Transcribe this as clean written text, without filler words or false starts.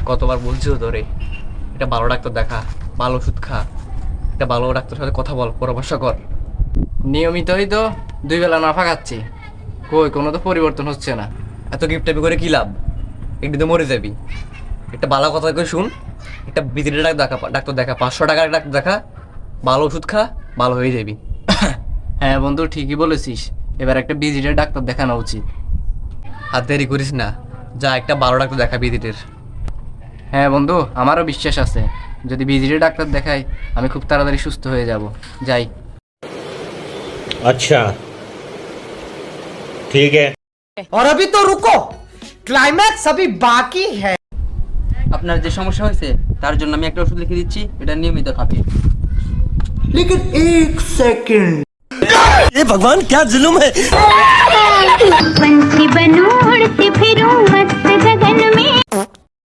কতবার বলছিও তোরে, এটা ভালো ডাক্তার দেখা, ভালো ওষুধ খা, একটা ভালো ডাক্তারের সাথে কথা বল, পরামর্শ কর। নিয়মিতই তো 2 বেলা নাফা খাচ্ছি, কই কোনো তো পরিবর্তন হচ্ছে না। এত গিফটাপি করে কি লাভ? একদিন তো মরে যাবি। একটা ভালো কথা করে শুন, একটা বিদেশি ডাক্তার দেখা, 500 টাকার ডাক্তার দেখা, ভালো ওষুধ খা, ভালো হয়ে যাবি। হ্যাঁ বন্ধু, ঠিকই বলেছিস, এবার একটা বিজিটের ডাক্তার দেখানো উচিত। আর দেরি করিস না, যা একটা ভালো ডাক্তার দেখা বিজিটের। হ্যাঁ বন্ধু, আমারও বিশ্বাস আছে, যদি বিজিটের ডাক্তার দেখাই আমি খুব তাড়াতাড়ি সুস্থ হয়ে যাব। যাই। अच्छा ठीक है। और अभी तो रुको, क्लाइमैक्स अभी बाकी है। আপনার যে সমস্যা হয়েছে তার জন্য আমি একটা ওষুধ লিখে দিচ্ছি, এটা নিয়মিত খাবেন। लेकिन एक सेकंड, ये भगवान क्या जुल्म है। पंछी बनूं उड़ती